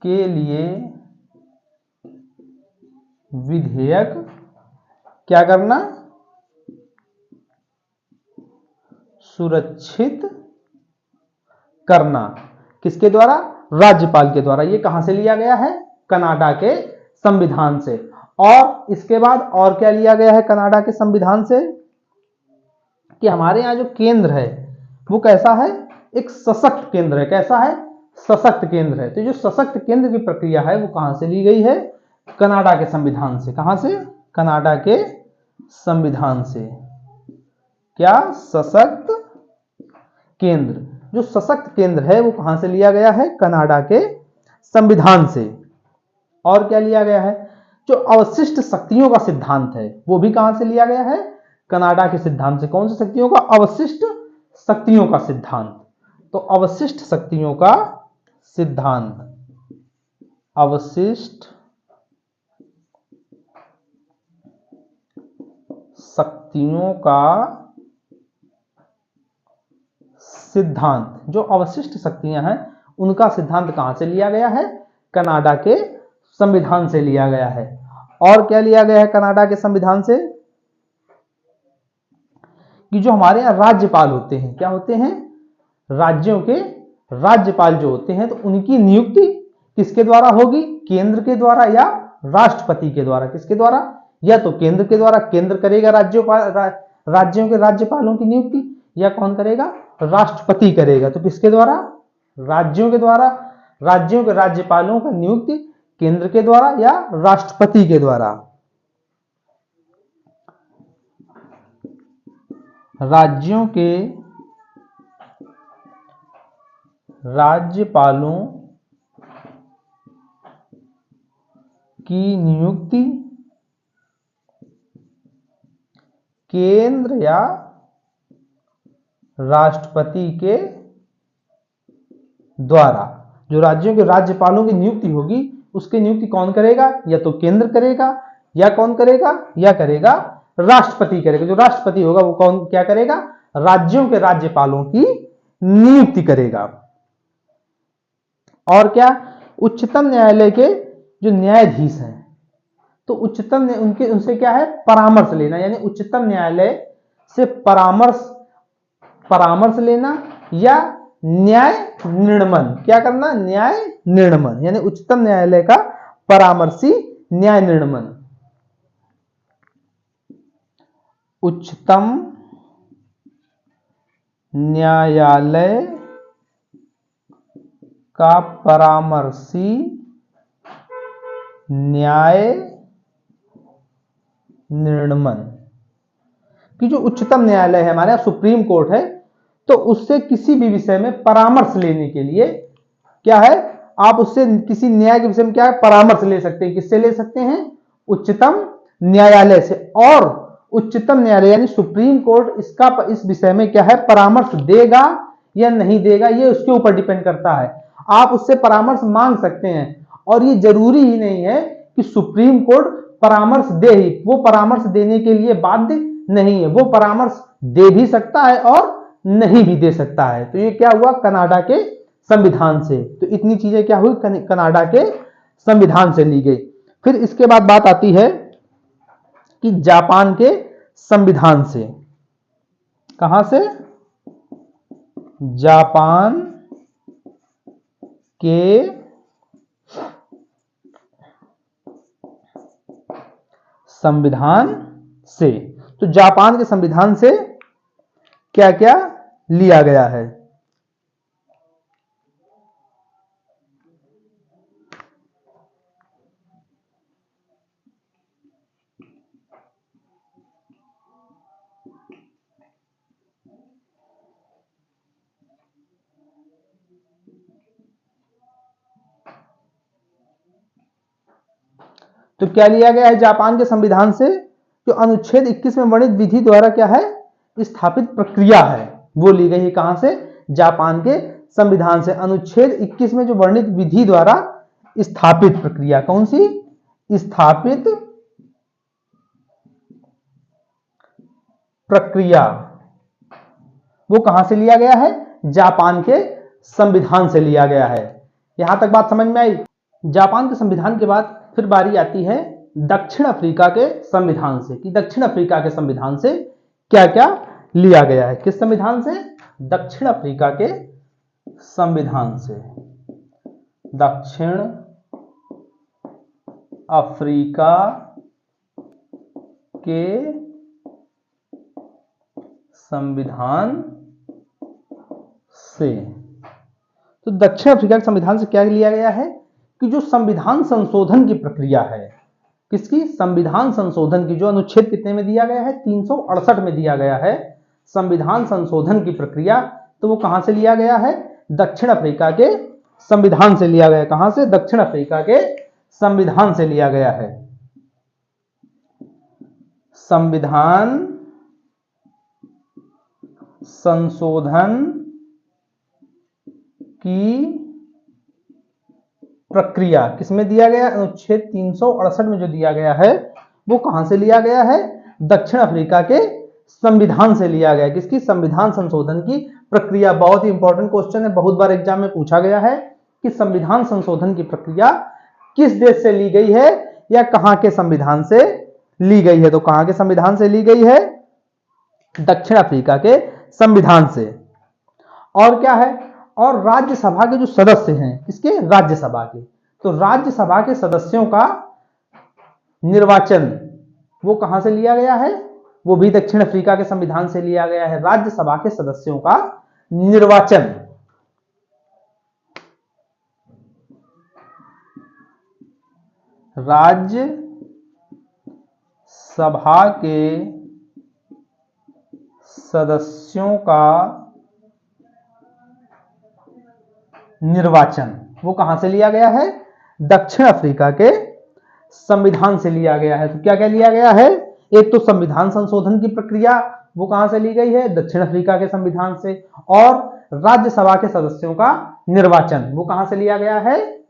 के लिए विधेयक क्या करना? सुरक्षित करना। किसके द्वारा? राज्यपाल के द्वारा। ये कहां से लिया गया है? कनाडा के संविधान से। और इसके बाद और क्या लिया गया है कनाडा के संविधान से? कि हमारे यहाँ जो केंद्र है वो कैसा है? एक सशक्त केंद्र है। कैसा है? सशक्त केंद्र है। तो जो सशक्त केंद्र की प्रक्रिया है वो कहां से ली गई है? कनाडा के संविधान से। कहां से? कनाडा के संविधान से। क्या? सशक्त केंद्र। जो सशक्त केंद्र है वो कहां से लिया गया है? कनाडा के संविधान से। और क्या लिया गया है? जो अवशिष्ट शक्तियों का सिद्धांत है वो भी कहां से लिया गया है? कनाडा के सिद्धांत से। कौन सी शक्तियों का? अवशिष्ट शक्तियों का सिद्धांत। तो अवशिष्ट शक्तियों का सिद्धांत, अवशिष्ट शक्तियों का सिद्धांत, जो अवशिष्ट शक्तियां हैं उनका सिद्धांत कहां से लिया गया है? कनाडा के संविधान से लिया गया है। और क्या लिया गया है कनाडा के संविधान से? कि जो हमारे यहाँ राज्यपाल होते हैं, क्या होते हैं? राज्यों के राज्यपाल जो होते हैं, तो उनकी नियुक्ति किसके द्वारा होगी? केंद्र के द्वारा या राष्ट्रपति के द्वारा। किसके द्वारा? या तो केंद्र के द्वारा, केंद्र करेगा राज्यों के राज्यपालों की नियुक्ति, या कौन करेगा? राष्ट्रपति करेगा। तो किसके द्वारा? राज्यों के द्वारा। राज्यों के राज्यपालों का नियुक्ति केंद्र के द्वारा या राष्ट्रपति के द्वारा। राज्यों के राज्यपालों की नियुक्ति केंद्र या राष्ट्रपति के द्वारा। जो राज्यों के राज्यपालों की नियुक्ति होगी उसकी नियुक्ति कौन करेगा? या तो केंद्र करेगा, या कौन करेगा? या करेगा राष्ट्रपति करेगा। जो राष्ट्रपति होगा वो कौन क्या करेगा? राज्यों के राज्यपालों की नियुक्ति करेगा। और क्या? उच्चतम न्यायालय के जो न्यायाधीश हैं, तो उच्चतम उनके उनसे क्या है? परामर्श लेना। यानी उच्चतम न्यायालय से परामर्श लेना या न्याय निर्णमन। क्या करना? न्याय निर्णमन। यानी उच्चतम न्यायालय का परामर्शी न्याय निर्णमन। उच्चतम न्यायालय का परामर्शी न्याय निर्णमन। कि जो उच्चतम न्यायालय है हमारे यहाँ सुप्रीम कोर्ट है, तो उससे किसी भी विषय में परामर्श लेने के लिए क्या है? आप उससे किसी न्याय के विषय में क्या है? परामर्श ले सकते हैं। किससे ले सकते हैं? उच्चतम न्यायालय से। और उच्चतम न्यायालय यानी सुप्रीम कोर्ट इस विषय में क्या है? परामर्श देगा या नहीं देगा, ये उसके ऊपर डिपेंड करता है। आप उससे परामर्श मांग सकते हैं और ये जरूरी ही नहीं है कि सुप्रीम कोर्ट परामर्श दे ही। वो परामर्श देने के लिए बाध्य नहीं है। वो परामर्श दे भी सकता है और नहीं भी दे सकता है। तो ये क्या हुआ? कनाडा के संविधान से। तो इतनी चीजें क्या हुई? कनाडा के संविधान से ली गई। फिर इसके बाद बात आती है कि जापान के संविधान से। कहां से? जापान के संविधान से। तो जापान के संविधान से क्या क्या लिया गया है? तो क्या लिया गया है जापान के संविधान से? जो अनुच्छेद 21 में वर्णित विधि द्वारा क्या है स्थापित प्रक्रिया है वो ली गई है। कहां से? जापान के संविधान से। अनुच्छेद 21 में जो वर्णित विधि द्वारा स्थापित प्रक्रिया, कौन सी? स्थापित प्रक्रिया, वो कहां से लिया गया है? जापान के संविधान से लिया गया है। यहां तक बात समझ में आई? जापान के संविधान के बाद फिर बारी आती है दक्षिण अफ्रीका के संविधान से, कि दक्षिण अफ्रीका के संविधान से क्या क्या लिया गया है। किस संविधान से? दक्षिण अफ्रीका के संविधान से। दक्षिण अफ्रीका के संविधान से। तो दक्षिण अफ्रीका के संविधान से क्या लिया गया है कि जो संविधान संशोधन की प्रक्रिया है, किसकी? संविधान संशोधन की, जो अनुच्छेद कितने में दिया गया है? 368 में दिया गया है संविधान संशोधन की प्रक्रिया। तो वो कहां से लिया गया है? दक्षिण अफ्रीका के संविधान से लिया गया। कहां से? दक्षिण अफ्रीका के संविधान से लिया गया है। संविधान संशोधन की प्रक्रिया किसमें दिया गया? अनुच्छेद 368 में जो दिया गया है वो कहां से लिया गया है? दक्षिण अफ्रीका के संविधान से लिया गया। किसकी? संविधान संशोधन की प्रक्रिया। बहुत ही इंपॉर्टेंट क्वेश्चन है, बहुत बार एग्जाम में पूछा गया है कि संविधान संशोधन की प्रक्रिया किस देश से ली गई है या कहां के संविधान से ली गई है। तो कहां के संविधान से ली गई है? दक्षिण अफ्रीका के संविधान से। और क्या है? और राज्यसभा के जो सदस्य हैं, किसके? राज्यसभा के। तो राज्यसभा के सदस्यों का निर्वाचन वो कहां से लिया गया है? वो भी दक्षिण अफ्रीका के संविधान से लिया गया है। राज्यसभा के सदस्यों का निर्वाचन राज्यसभा के सदस्यों का निर्वाचन वो कहां से लिया गया है? दक्षिण अफ्रीका के संविधान से लिया गया है। तो क्या क्या लिया गया है? एक तो संविधान संशोधन की प्रक्रिया वो कहां से ली गई है? दक्षिण अफ्रीका के संविधान से। और राज्यसभा के सदस्यों का निर्वाचन वो कहां से लिया गया है?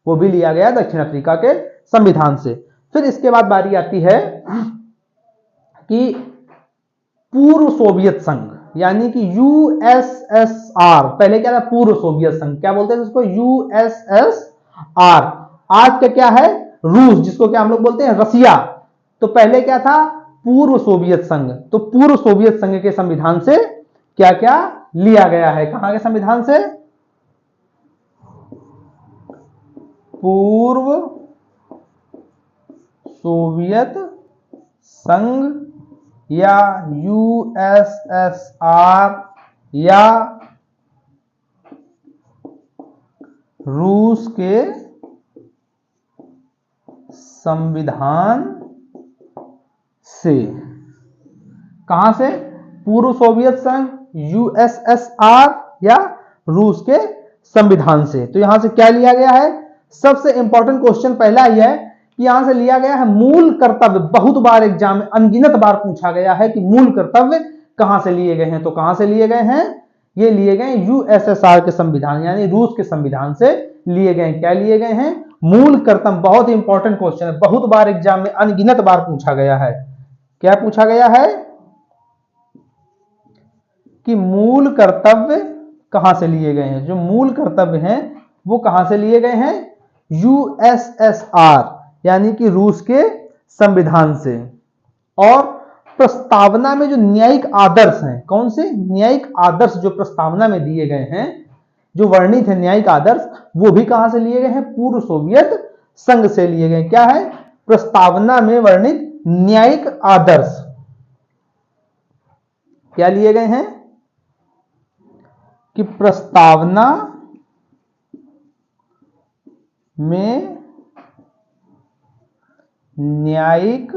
वो भी लिया गया दक्षिण अफ्रीका के संविधान से। फिर इसके बाद बारी आती है कि पूर्व सोवियत संघ, यानी कि यूएसएसआर। पहले क्या था? पूर्व सोवियत संघ। क्या बोलते हैं इसको? यूएसएसआर। आज का क्या है? रूस, जिसको क्या हम लोग बोलते हैं? रसिया। तो पहले क्या था? पूर्व सोवियत संघ। तो पूर्व सोवियत संघ के संविधान से क्या क्या लिया गया है? कहां के संविधान से? पूर्व सोवियत संघ या यूएसएसआर या रूस के संविधान से। कहां से? पूर्व सोवियत संघ, यूएसएसआर या रूस के संविधान से। तो यहां से क्या लिया गया है? सबसे इंपॉर्टेंट क्वेश्चन पहला ही है कि यहां से लिया गया है मूल कर्तव्य। बहुत बार एग्जाम में अनगिनत बार पूछा गया है कि मूल कर्तव्य कहां से लिए गए हैं। तो कहां से लिए गए हैं? ये लिए गए यूएसएसआर के संविधान यानी रूस के संविधान से लिए गए। क्या लिए गए हैं? मूल कर्तव्य। बहुत इंपॉर्टेंट क्वेश्चन है, बहुत बार एग्जाम में अनगिनत बार पूछा गया है। क्या पूछा गया है? कि मूल कर्तव्य कहां से लिए गए हैं। जो मूल कर्तव्य हैं वो कहां से लिए गए हैं? यूएसएसआर यानी कि रूस के संविधान से। और प्रस्तावना में जो न्यायिक आदर्श हैं, कौन से न्यायिक आदर्श जो प्रस्तावना में दिए गए हैं, जो वर्णित है न्यायिक आदर्श, वो भी कहां से लिए गए हैं? पूर्व सोवियत संघ से लिए गए। क्या है? प्रस्तावना में वर्णित न्यायिक आदर्श क्या लिए गए हैं? कि प्रस्तावना में न्यायिक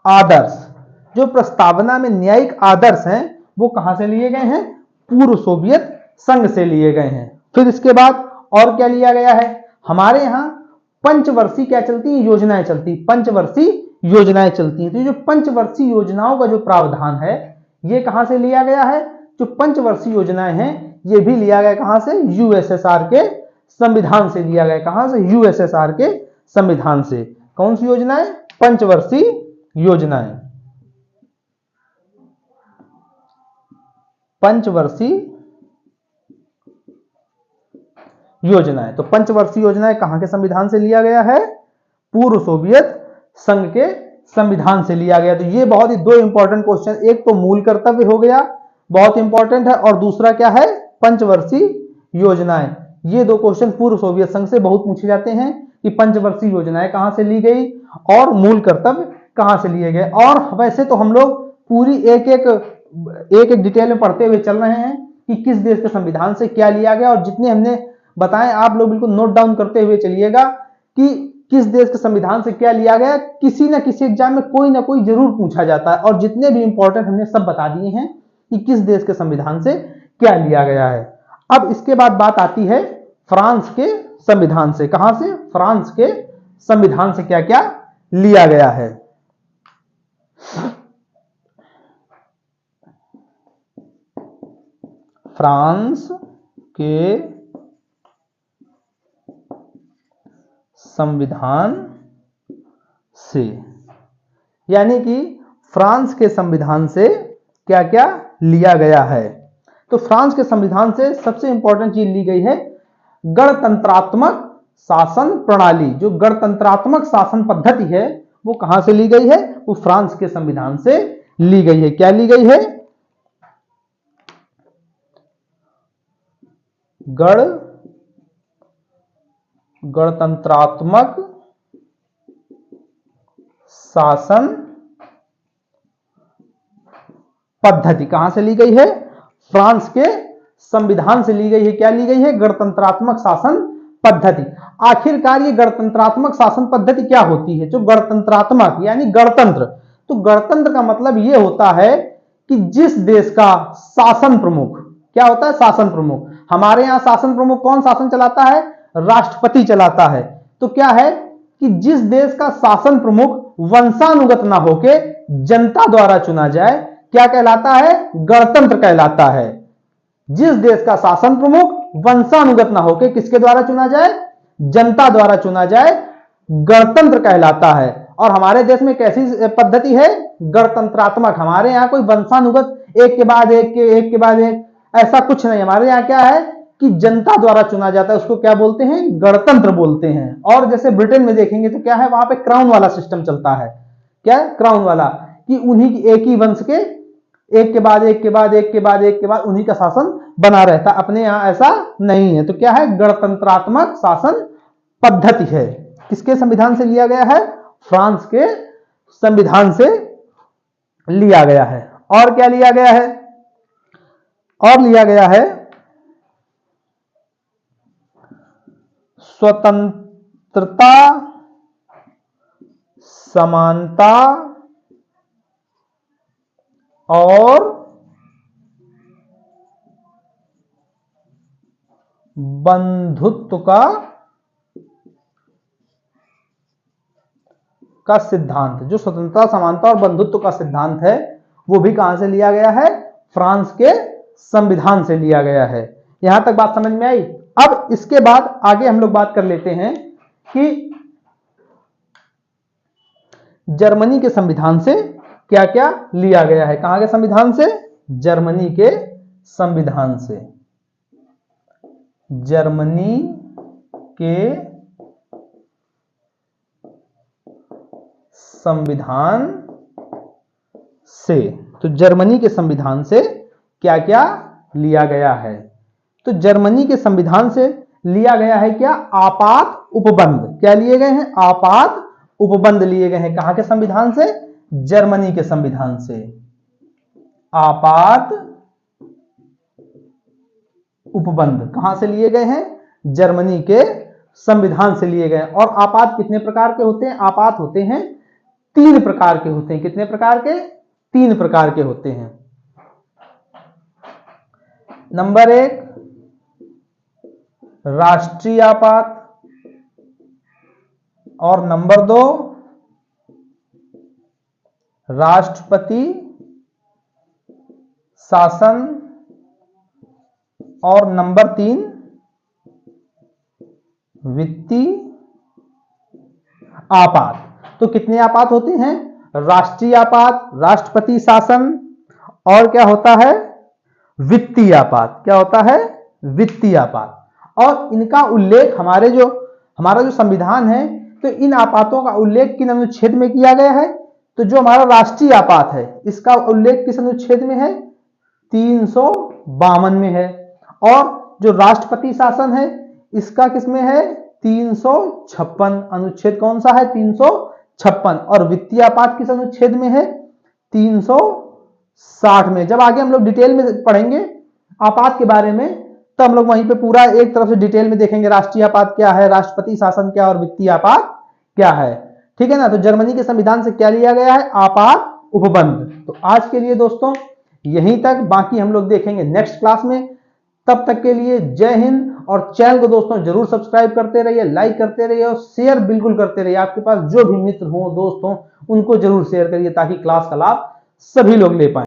आदर्श, जो प्रस्तावना में न्यायिक आदर्श हैं वो कहां से लिए गए हैं? पूर्व सोवियत संघ से लिए गए हैं। फिर इसके बाद और क्या लिया गया है? हमारे यहां पंचवर्षीय क्या चलती है, योजनाएं चलती, पंचवर्षीय योजनाएं चलती हैं। तो ये जो पंचवर्षीय योजनाओं का जो प्रावधान है ये कहां से लिया गया है, जो पंचवर्षीय योजनाएं हैं ये भी लिया गया कहां से, यूएसएसआर के संविधान से लिया गया। कहां से, यूएसएसआर के संविधान से। कौन सी योजनाएं, पंचवर्षीय योजनाएं, पंचवर्षीय योजनाएं। तो पंचवर्षीय योजनाएं कहां के संविधान से लिया गया है, पूर्व सोवियत संघ के संविधान से लिया गया। तो ये बहुत ही दो इंपॉर्टेंट क्वेश्चन, एक तो मूल कर्तव्य हो गया, बहुत इंपॉर्टेंट है, और दूसरा क्या है, पंचवर्षीय योजनाएं। ये दो क्वेश्चन पूर्व सोवियत संघ से बहुत पूछे जाते हैं कि पंचवर्षीय योजनाएं कहां से ली गई और मूल कर्तव्य कहां से लिए गए। और वैसे तो हम लोग पूरी एक एक डिटेल में पढ़ते हुए चल रहे हैं कि किस देश के संविधान से क्या लिया गया, और जितने हमने बताएं आप लोग बिल्कुल नोट डाउन करते हुए चलिएगा कि किस देश के संविधान से क्या लिया गया। किसी ना किसी एग्जाम में कोई ना कोई जरूर पूछा जाता है, और जितने भी इंपॉर्टेंट हमने सब बता दिए हैं कि किस देश के संविधान से क्या लिया गया है। अब इसके बाद बात आती है फ्रांस के संविधान से। कहां से, फ्रांस के संविधान से क्या क्या लिया गया है। फ्रांस के संविधान से, यानी कि फ्रांस के संविधान से क्या क्या लिया गया है। तो फ्रांस के संविधान से सबसे इंपॉर्टेंट चीज ली गई है गणतंत्रात्मक शासन प्रणाली। जो गणतंत्रात्मक शासन पद्धति है वो कहां से ली गई है, वो फ्रांस के संविधान से ली गई है। क्या ली गई है, गणतंत्रात्मक शासन पद्धति कहां से ली गई है, फ्रांस के संविधान से ली गई है। क्या ली गई है, गणतंत्रात्मक शासन पद्धति। आखिरकार ये गणतंत्रात्मक शासन पद्धति क्या होती है, जो गणतंत्रात्मक यानी गणतंत्र। तो गणतंत्र का मतलब ये होता है कि जिस देश का शासन प्रमुख, क्या होता है, शासन प्रमुख। हमारे यहां शासन प्रमुख कौन शासन चलाता है, राष्ट्रपति चलाता है। तो क्या है कि जिस देश का शासन प्रमुख वंशानुगत ना होके जनता द्वारा चुना जाए, क्या कहलाता है, गणतंत्र कहलाता है। जिस देश का शासन प्रमुख वंशानुगत ना होके किसके द्वारा चुना जाए, जनता द्वारा चुना जाए, गणतंत्र कहलाता है। और हमारे देश में कैसी पद्धति है, गणतंत्रात्मक। हमारे यहाँ कोई वंशानुगत एक के बाद एक ऐसा कुछ नहीं। हमारे यहाँ क्या है कि जनता द्वारा चुना जाता है, उसको क्या बोलते हैं, गणतंत्र बोलते हैं। और जैसे ब्रिटेन में देखेंगे तो क्या है, वहां पे क्राउन वाला सिस्टम चलता है। क्या है, क्राउन वाला, कि उन्हीं की एक ही वंश के एक के बाद उन्हीं का शासन बना रहता। अपने यहां ऐसा नहीं है। तो क्या है, गणतंत्रात्मक शासन पद्धति है। किसके संविधान से लिया गया है, फ्रांस के संविधान से लिया गया है। और क्या लिया गया है, और लिया गया है स्वतंत्रता, समानता और बंधुत्व का सिद्धांत। जो स्वतंत्रता, समानता और बंधुत्व का सिद्धांत है वो भी कहां से लिया गया है, फ्रांस के संविधान से लिया गया है। यहां तक बात समझ में आई। अब इसके बाद आगे हम लोग बात कर लेते हैं कि जर्मनी के संविधान से क्या क्या लिया गया है। कहां के संविधान से, जर्मनी के संविधान से। जर्मनी के संविधान से, तो जर्मनी के संविधान से क्या क्या लिया गया है। तो जर्मनी के संविधान से लिया गया है क्या, आपात उपबंध। क्या लिए गए हैं, आपात उपबंध लिए गए हैं। कहां के संविधान से, जर्मनी के संविधान से। आपात उपबंध कहां से लिए गए हैं, जर्मनी के संविधान से लिए गए। और आपात कितने प्रकार के होते हैं, आपात होते हैं 3 प्रकार के होते हैं। कितने प्रकार के, 3 प्रकार के होते हैं। नंबर 1 राष्ट्रीय आपात, और नंबर 2 राष्ट्रपति शासन और नंबर 3 वित्तीय आपात। तो कितने आपात होते हैं? राष्ट्रीय आपात, राष्ट्रपति शासन और क्या होता है? वित्तीय आपात। क्या होता है? वित्तीय आपात। और इनका उल्लेख हमारा जो संविधान है, तो इन आपातों का उल्लेख किन अनुच्छेद में किया गया है? तो जो हमारा राष्ट्रीय आपात है इसका उल्लेख किस अनुच्छेद में है? 352 में है। और जो राष्ट्रपति शासन है इसका किसमें है? 356। अनुच्छेद कौन सा है? 356। और वित्तीय आपात किस अनुच्छेद में है? 360 में। जब आगे हम लोग डिटेल में पढ़ेंगे आपात के बारे में, तो हम लोग वहीं पे पूरा एक तरफ से डिटेल में देखेंगे राष्ट्रीय आपात क्या है, राष्ट्रपति शासन क्या और वित्तीय आपात क्या है। ठीक है ना। तो जर्मनी के संविधान से क्या लिया गया है? आपात उपबंध। तो आज के लिए दोस्तों यहीं तक, बाकी हम लोग देखेंगे नेक्स्ट क्लास में। तब तक के लिए जय हिंद। और चैनल को दोस्तों जरूर सब्सक्राइब करते रहिए, लाइक करते रहिए और शेयर बिल्कुल करते रहिए। आपके पास जो भी मित्र हो, दोस्त हो, उनको जरूर शेयर करिए ताकि क्लास का लाभ सभी लोग ले पाए।